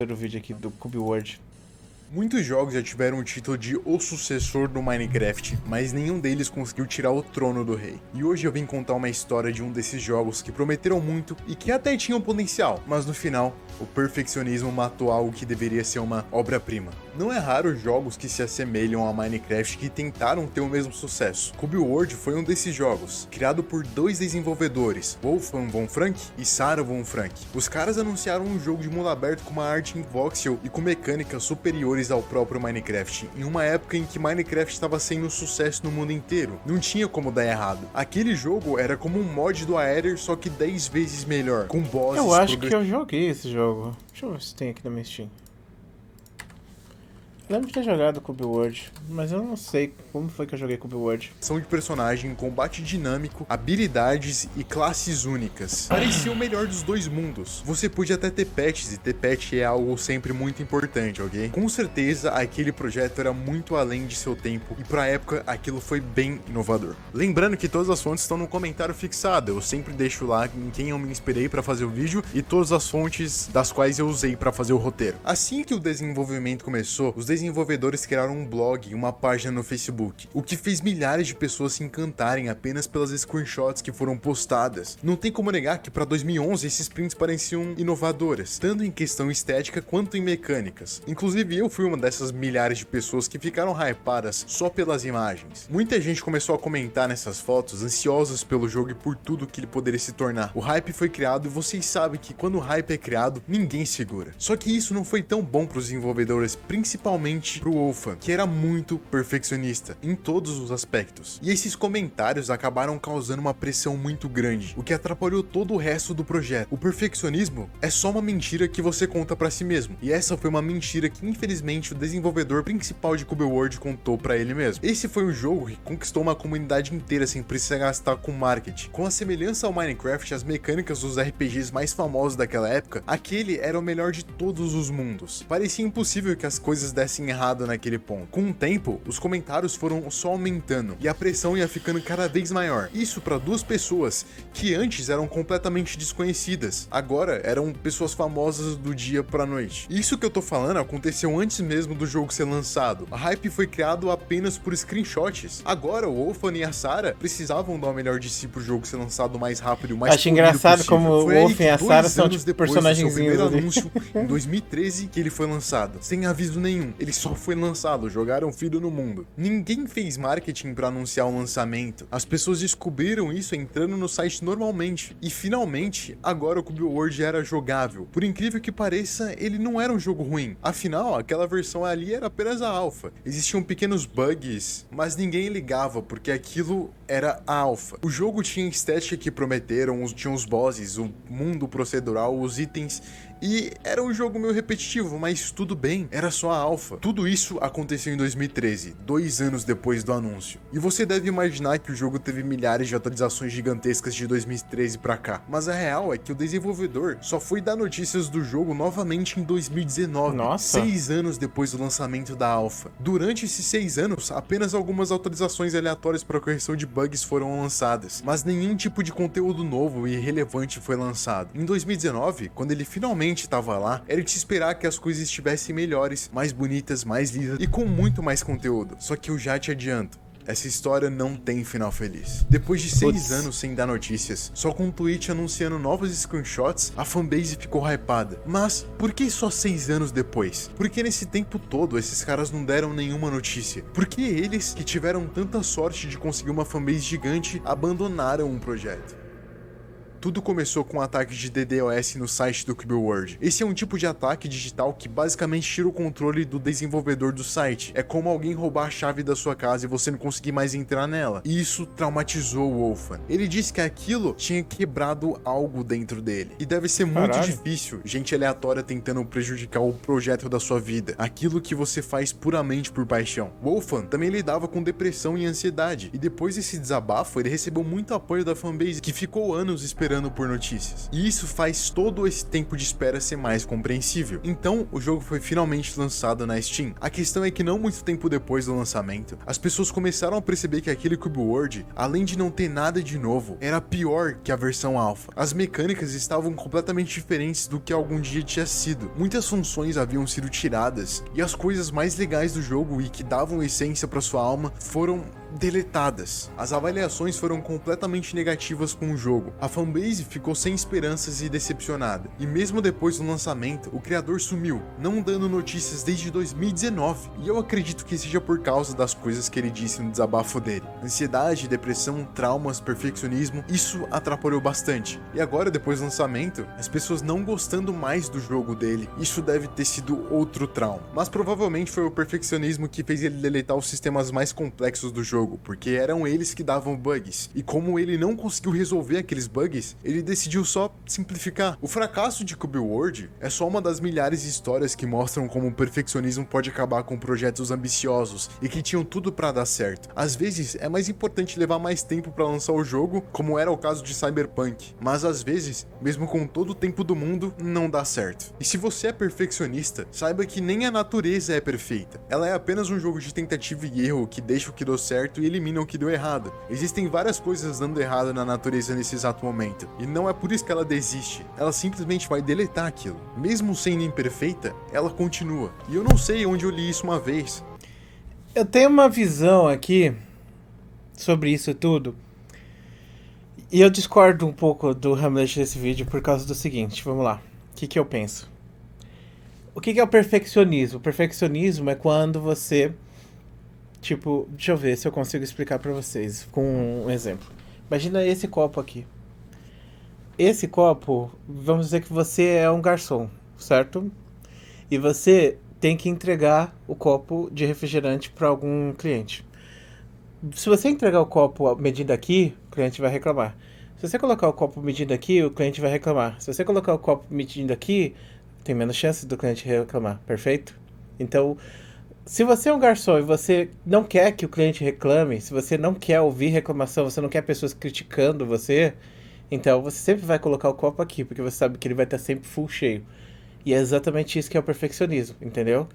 O vídeo aqui do Cube World. Muitos jogos já tiveram o título de o sucessor do Minecraft, mas nenhum deles conseguiu tirar o trono do rei. E hoje eu vim contar uma história de um desses jogos que prometeram muito e que até tinham potencial, mas no final, o perfeccionismo matou algo que deveria ser uma obra-prima. Não é raro jogos que se assemelham a Minecraft que tentaram ter o mesmo sucesso. Cube World foi um desses jogos, criado por dois desenvolvedores, Wolfgang von Frank e Sarah von Frank. Os caras anunciaram um jogo de mundo aberto com uma arte em voxel e com mecânicas superiores ao próprio Minecraft, em uma época em que Minecraft estava sendo um sucesso no mundo inteiro. Não tinha como dar errado. Aquele jogo era como um mod do Aether, só que 10 vezes melhor, com bosses... Eu acho que eu joguei esse jogo. Deixa eu ver se tem aqui na minha Steam. Eu lembro de ter jogado Cube World, mas eu não sei como foi que eu joguei Cube World. São de personagem, combate dinâmico, habilidades e classes únicas. Parecia o melhor dos dois mundos. Você podia até ter pets, e ter pet é algo sempre muito importante, ok? Com certeza, aquele projeto era muito além de seu tempo, e pra época, aquilo foi bem inovador. Lembrando que todas as fontes estão no comentário fixado, eu sempre deixo lá em quem eu me inspirei pra fazer o vídeo, e todas as fontes das quais eu usei pra fazer o roteiro. Assim que o desenvolvimento começou, os desenvolvedores criaram um blog e uma página no Facebook, o que fez milhares de pessoas se encantarem apenas pelas screenshots que foram postadas. Não tem como negar que para 2011 esses prints pareciam inovadoras, tanto em questão estética quanto em mecânicas. Inclusive eu fui uma dessas milhares de pessoas que ficaram hypadas só pelas imagens. Muita gente começou a comentar nessas fotos, ansiosas pelo jogo e por tudo que ele poderia se tornar. O hype foi criado e vocês sabem que quando o hype é criado, ninguém segura. Só que isso não foi tão bom para os desenvolvedores, principalmente pro Wolfgang, que era muito perfeccionista em todos os aspectos. E esses comentários acabaram causando uma pressão muito grande, o que atrapalhou todo o resto do projeto. O perfeccionismo é só uma mentira que você conta pra si mesmo, e essa foi uma mentira que infelizmente o desenvolvedor principal de Cube World contou pra ele mesmo. Esse foi um jogo que conquistou uma comunidade inteira sem precisar gastar com marketing. Com a semelhança ao Minecraft e as mecânicas dos RPGs mais famosos daquela época, aquele era o melhor de todos os mundos. Parecia impossível que as coisas dessem errado naquele ponto. Com o tempo, os comentários foram só aumentando e a pressão ia ficando cada vez maior. Isso para duas pessoas que antes eram completamente desconhecidas, agora eram pessoas famosas do dia pra noite. Isso que eu tô falando aconteceu antes mesmo do jogo ser lançado. A hype foi criado apenas por screenshots. Agora o Wolfgang e a Sarah precisavam dar o melhor de si pro jogo ser lançado mais rápido e o mais Acho engraçado possível. como o Wolfgang e a Sarah são tipo personagens. Foi o primeiro anúncio em 2013 que ele foi lançado, sem aviso nenhum. Ele só foi lançado, jogaram filho no mundo. Ninguém fez marketing para anunciar o lançamento. As pessoas descobriram isso entrando no site normalmente. E finalmente, agora o Cube World era jogável. Por incrível que pareça, ele não era um jogo ruim. Afinal, aquela versão ali era apenas a alpha. Existiam pequenos bugs, mas ninguém ligava porque aquilo era a alpha. O jogo tinha estética que prometeram, tinha os bosses, o mundo procedural, os itens. E era um jogo meio repetitivo, mas tudo bem, era só a alpha. Tudo isso aconteceu em 2013, 2 anos depois do anúncio. E você deve imaginar que o jogo teve milhares de atualizações gigantescas de 2013 pra cá. Mas a real é que o desenvolvedor só foi dar notícias do jogo novamente em 2019, Nossa. 6 anos depois do lançamento da alpha. Durante esses 6 anos, apenas algumas atualizações aleatórias para correção de bugs foram lançadas, mas nenhum tipo de conteúdo novo e relevante foi lançado. Em 2019, quando ele finalmente estava lá, era de se esperar que as coisas estivessem melhores, mais bonitas, mais lisas e com muito mais conteúdo. Só que eu já te adianto, essa história não tem final feliz. Depois de 6 anos sem dar notícias, só com um tweet anunciando novos screenshots, a fanbase ficou hypada. Mas, por que só 6 anos depois? Porque nesse tempo todo, esses caras não deram nenhuma notícia? Por que eles, que tiveram tanta sorte de conseguir uma fanbase gigante, abandonaram um projeto? Tudo começou com um ataque de DDoS no site do Cube World. Esse é um tipo de ataque digital que basicamente tira o controle do desenvolvedor do site. É como alguém roubar a chave da sua casa e você não conseguir mais entrar nela. E isso traumatizou o Wolfgang. Ele disse que aquilo tinha quebrado algo dentro dele. E deve ser muito difícil, gente aleatória tentando prejudicar o projeto da sua vida. Aquilo que você faz puramente por paixão. Wolfgang também lidava com depressão e ansiedade. E depois desse desabafo, ele recebeu muito apoio da fanbase, que ficou anos esperando esperando por notícias. E isso faz todo esse tempo de espera ser mais compreensível. Então, o jogo foi finalmente lançado na Steam. A questão é que não muito tempo depois do lançamento, as pessoas começaram a perceber que aquele Cube World, além de não ter nada de novo, era pior que a versão alpha. As mecânicas estavam completamente diferentes do que algum dia tinha sido. Muitas funções haviam sido tiradas, e as coisas mais legais do jogo e que davam essência para sua alma foram deletadas. As avaliações foram completamente negativas com o jogo. A fanbase ficou sem esperanças e decepcionada. E mesmo depois do lançamento, o criador sumiu, não dando notícias desde 2019. E eu acredito que seja por causa das coisas que ele disse no desabafo dele. Ansiedade, depressão, traumas, perfeccionismo, isso atrapalhou bastante. E agora, depois do lançamento, as pessoas não gostando mais do jogo dele, isso deve ter sido outro trauma. Mas provavelmente foi o perfeccionismo que fez ele deletar os sistemas mais complexos do jogo, porque eram eles que davam bugs. E como ele não conseguiu resolver aqueles bugs, ele decidiu só simplificar. O fracasso de Cube World é só uma das milhares de histórias que mostram como o perfeccionismo pode acabar com projetos ambiciosos e que tinham tudo pra dar certo. Às vezes é mais importante levar mais tempo pra lançar o jogo, como era o caso de Cyberpunk, mas às vezes, mesmo com todo o tempo do mundo, não dá certo. E se você é perfeccionista, saiba que nem a natureza é perfeita. Ela é apenas um jogo de tentativa e erro que deixa o que deu certo e elimina o que deu errado. Existem várias coisas dando errado na natureza nesse exato momento, e não é por isso que ela desiste, ela simplesmente vai deletar aquilo. Mesmo sendo imperfeita, ela continua. E eu não sei onde eu li isso uma vez. Eu tenho uma visão aqui sobre isso tudo, e eu discordo um pouco do Hamlet desse vídeo por causa do seguinte, vamos lá. O que eu penso? O que é o perfeccionismo? O perfeccionismo é quando você... Tipo, deixa eu ver se eu consigo explicar pra vocês com um exemplo. Imagina esse copo aqui. Esse copo, vamos dizer que você é um garçom, certo? E você tem que entregar o copo de refrigerante para algum cliente. Se você entregar o copo medindo aqui, o cliente vai reclamar. Se você colocar o copo medindo aqui, o cliente vai reclamar. Se você colocar o copo medindo aqui, tem menos chance do cliente reclamar, perfeito? Então... se você é um garçom e você não quer que o cliente reclame, se você não quer ouvir reclamação, você não quer pessoas criticando você, então você sempre vai colocar o copo aqui, porque você sabe que ele vai estar sempre full cheio. E é exatamente isso que é o perfeccionismo, entendeu?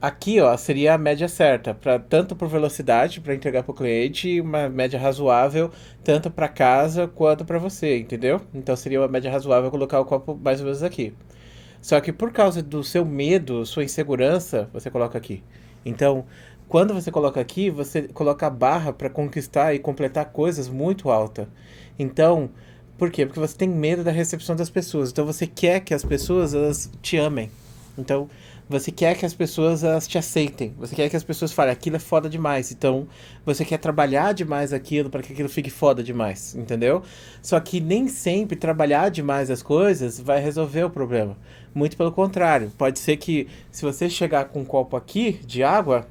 Aqui, ó, seria a média certa, tanto por velocidade, para entregar para o cliente, e uma média razoável, tanto para casa quanto para você, entendeu? Então seria uma média razoável colocar o copo mais ou menos aqui. Só que por causa do seu medo, sua insegurança, você coloca aqui. Então, quando você coloca aqui, você coloca a barra para conquistar e completar coisas muito alta. Então, por quê? Porque você tem medo da recepção das pessoas. Então, você quer que as pessoas elas te amem. Então, você quer que as pessoas elas te aceitem. Você quer que as pessoas falem, aquilo é foda demais. Então, você quer trabalhar demais aquilo para que aquilo fique foda demais, entendeu? Só que nem sempre trabalhar demais as coisas vai resolver o problema. Muito pelo contrário. Pode ser que se você chegar com um copo aqui de água,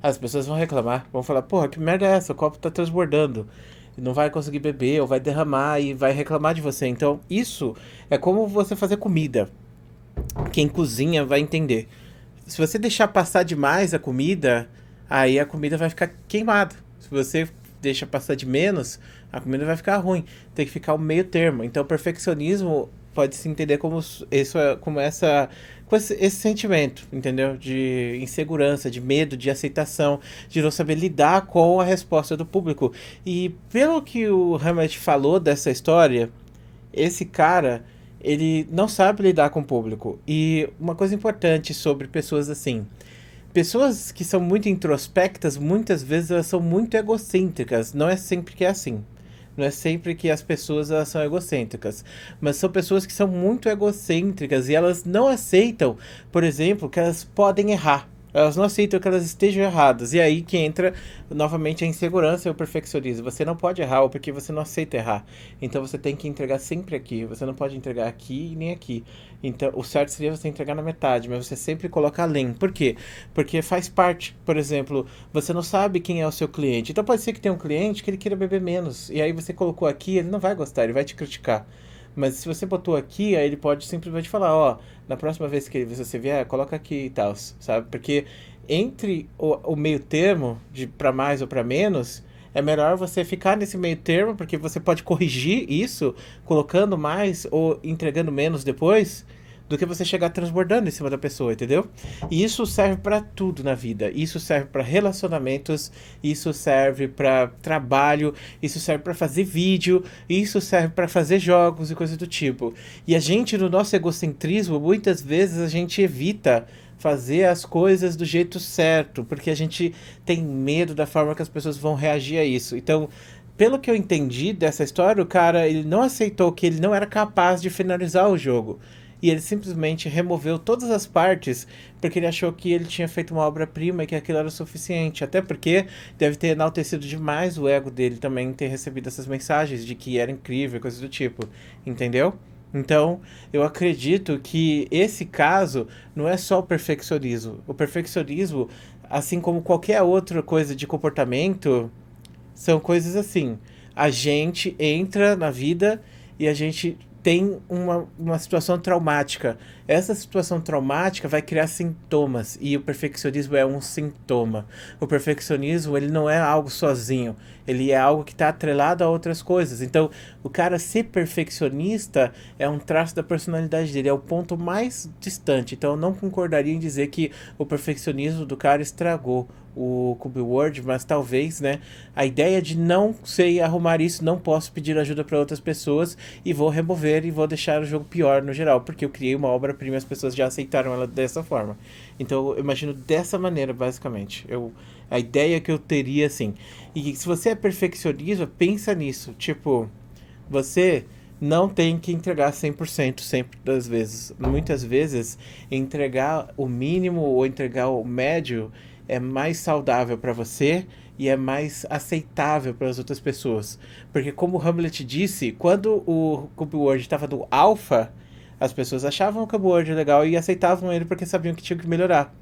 as pessoas vão reclamar. Vão falar, porra, que merda é essa? O copo tá transbordando. Não vai conseguir beber ou vai derramar e vai reclamar de você. Então, isso é como você fazer comida. Quem cozinha vai entender. Se você deixar passar demais a comida, aí a comida vai ficar queimada. Se você deixa passar de menos, a comida vai ficar ruim. Tem que ficar o meio termo. Então, o perfeccionismo pode se entender como esse sentimento, entendeu? De insegurança, de medo, de aceitação, de não saber lidar com a resposta do público. E pelo que o Hamlet falou dessa história, esse cara... ele não sabe lidar com o público. E uma coisa importante sobre pessoas assim... pessoas que são muito introspectas, muitas vezes elas são muito egocêntricas. Não é sempre que é assim. Não é sempre que as pessoas elas são egocêntricas. Mas são pessoas que são muito egocêntricas e elas não aceitam, por exemplo, que elas podem errar. Elas não aceitam que elas estejam erradas. E aí que entra novamente a insegurança e o perfeccionismo. Você não pode errar porque você não aceita errar. Então você tem que entregar sempre aqui. Você não pode entregar aqui e nem aqui. Então o certo seria você entregar na metade, mas você sempre coloca além. Por quê? Porque faz parte. Por exemplo, você não sabe quem é o seu cliente. Então pode ser que tenha um cliente que ele queira beber menos. E aí você colocou aqui, ele não vai gostar, ele vai te criticar. Mas se você botou aqui, aí ele pode simplesmente falar, ó, na próxima vez que você vier, coloca aqui e tal, sabe? Porque entre o meio termo, de pra mais ou pra menos, É melhor você ficar nesse meio termo, porque você pode corrigir isso colocando mais ou entregando menos depois, do que você chegar transbordando em cima da pessoa, entendeu? E isso serve pra tudo na vida. Isso serve pra relacionamentos, isso serve pra trabalho, isso serve pra fazer vídeo, isso serve pra fazer jogos e coisas do tipo. E a gente, no nosso egocentrismo, muitas vezes a gente evita fazer as coisas do jeito certo, porque a gente tem medo da forma que as pessoas vão reagir a isso. Então, pelo que eu entendi dessa história, o cara ele não aceitou que ele não era capaz de finalizar o jogo. E ele simplesmente removeu todas as partes porque ele achou que ele tinha feito uma obra-prima e que aquilo era o suficiente. Até porque deve ter enaltecido demais o ego dele também ter recebido essas mensagens de que era incrível, coisas do tipo. Entendeu? Então, eu acredito que esse caso não é só o perfeccionismo. O perfeccionismo, assim como qualquer outra coisa de comportamento, são coisas assim. A gente entra na vida e a gente tem uma situação traumática. Essa situação traumática vai criar sintomas e o perfeccionismo é um sintoma. O perfeccionismo ele não é algo sozinho, ele é algo que está atrelado a outras coisas. Então, o cara ser perfeccionista é um traço da personalidade dele, é o ponto mais distante. Então, eu não concordaria em dizer que o perfeccionismo do cara estragou o Cube World, mas talvez, né, a ideia de não sei arrumar isso, não posso pedir ajuda para outras pessoas e vou remover e vou deixar o jogo pior no geral, porque eu criei uma obra-prima e as pessoas já aceitaram ela dessa forma. Então eu imagino dessa maneira, basicamente. A ideia que eu teria, assim. E se você é perfeccionista, pensa nisso. Tipo, você não tem que entregar 100% sempre das vezes. Muitas vezes, entregar o mínimo ou entregar o médio é mais saudável para você e é mais aceitável para as outras pessoas. Porque como o Hamlet disse, quando o Cube World estava no alpha, as pessoas achavam o Cube World legal e aceitavam ele porque sabiam que tinham que melhorar.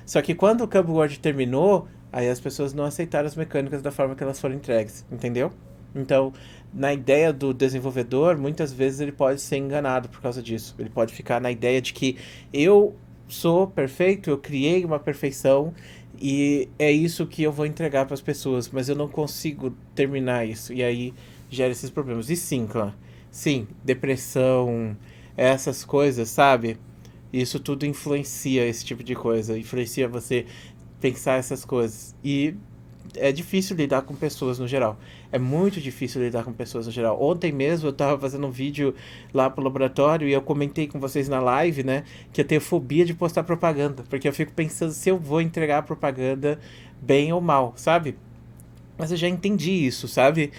Só que quando o Cube World terminou, aí as pessoas não aceitaram as mecânicas da forma que elas foram entregues, entendeu? Então, na ideia do desenvolvedor, muitas vezes ele pode ser enganado por causa disso. Ele pode ficar na ideia de que eu sou perfeito, eu criei uma perfeição e é isso que eu vou entregar para as pessoas, mas eu não consigo terminar isso. E aí gera esses problemas. E sim, clã, sim, depressão, essas coisas, sabe? Isso tudo influencia esse tipo de coisa, influencia você pensar essas coisas. E é difícil lidar com pessoas no geral. É muito difícil lidar com pessoas no geral. Ontem mesmo eu tava fazendo um vídeo lá pro laboratório e eu comentei com vocês na live, né, que eu tenho fobia de postar propaganda, porque eu fico pensando se eu vou entregar a propaganda bem ou mal, sabe? Mas eu já entendi isso, sabe?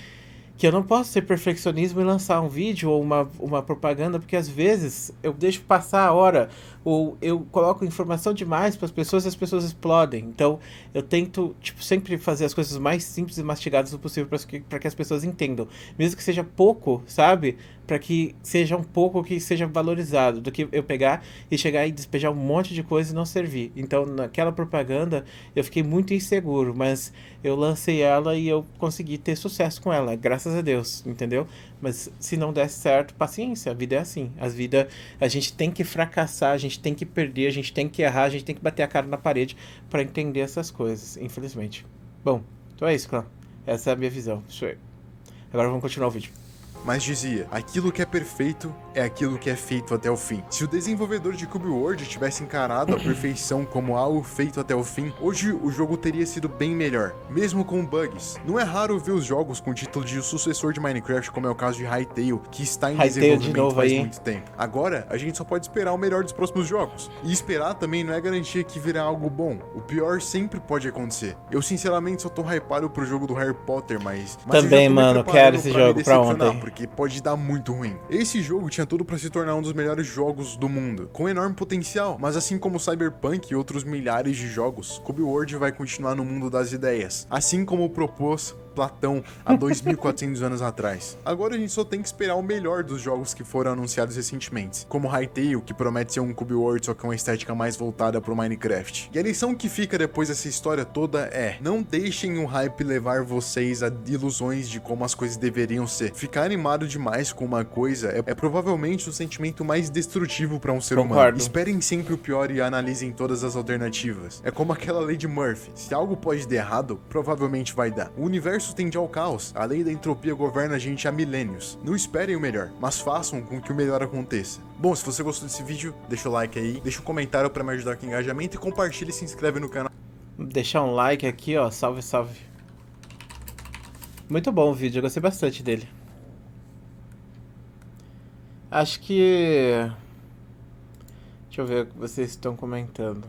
Que eu não posso ser perfeccionismo e lançar um vídeo ou uma propaganda, porque às vezes eu deixo passar a hora, ou eu coloco informação demais para as pessoas e as pessoas explodem. Então eu tento, tipo, sempre fazer as coisas mais simples e mastigadas o possível para que as pessoas entendam. Mesmo que seja pouco, sabe? Para que seja um pouco que seja valorizado, do que eu pegar e chegar e despejar um monte de coisa e não servir. Então, naquela propaganda, eu fiquei muito inseguro, mas eu lancei ela e eu consegui ter sucesso com ela, graças a Deus, entendeu? Mas se não der certo, paciência, a vida é assim. A gente tem que fracassar, a gente tem que perder, a gente tem que errar, a gente tem que bater a cara na parede para entender essas coisas, infelizmente. Bom, então é isso, clã. Essa é a minha visão. Isso aí. Agora vamos continuar o vídeo. Mas dizia, aquilo que é perfeito é aquilo que é feito até o fim. Se o desenvolvedor de Cube World tivesse encarado a perfeição como algo feito até o fim, hoje o jogo teria sido bem melhor, mesmo com bugs. Não é raro ver os jogos com o título de sucessor de Minecraft, como é o caso de Hytale, que está em desenvolvimento faz muito tempo. Agora, a gente só pode esperar o melhor dos próximos jogos. E esperar também não é garantia que virá algo bom. O pior sempre pode acontecer. Eu sinceramente só tô hypado pro jogo do Harry Potter, mas também, mano, quero esse jogo pra ontem. Porque pode dar muito ruim. Esse jogo tinha tudo pra se tornar um dos melhores jogos do mundo, com enorme potencial, mas assim como Cyberpunk e outros milhares de jogos, Cube World vai continuar no mundo das ideias, assim como propôs Platão há 2.400 anos atrás. Agora a gente só tem que esperar o melhor dos jogos que foram anunciados recentemente, como Hytale, que promete ser um Cube World só com uma estética mais voltada pro Minecraft. E a lição que fica depois dessa história toda é: não deixem o hype levar vocês a ilusões de como as coisas deveriam ser. Ficar animado demais com uma coisa é provavelmente o sentimento mais destrutivo para um ser humano. Esperem sempre o pior e analisem todas as alternativas. É como aquela lei de Murphy: se algo pode dar errado, provavelmente vai dar. O universo isso tende ao caos. A lei da entropia governa a gente há milênios. Não esperem o melhor, mas façam com que o melhor aconteça. Bom, se você gostou desse vídeo, deixa o like aí, deixa um comentário para me ajudar com engajamento e compartilha e se inscreve no canal. Deixar um like aqui, ó. Salve, salve. Muito bom o vídeo, eu gostei bastante dele. Acho que... Deixa eu ver o que vocês estão comentando.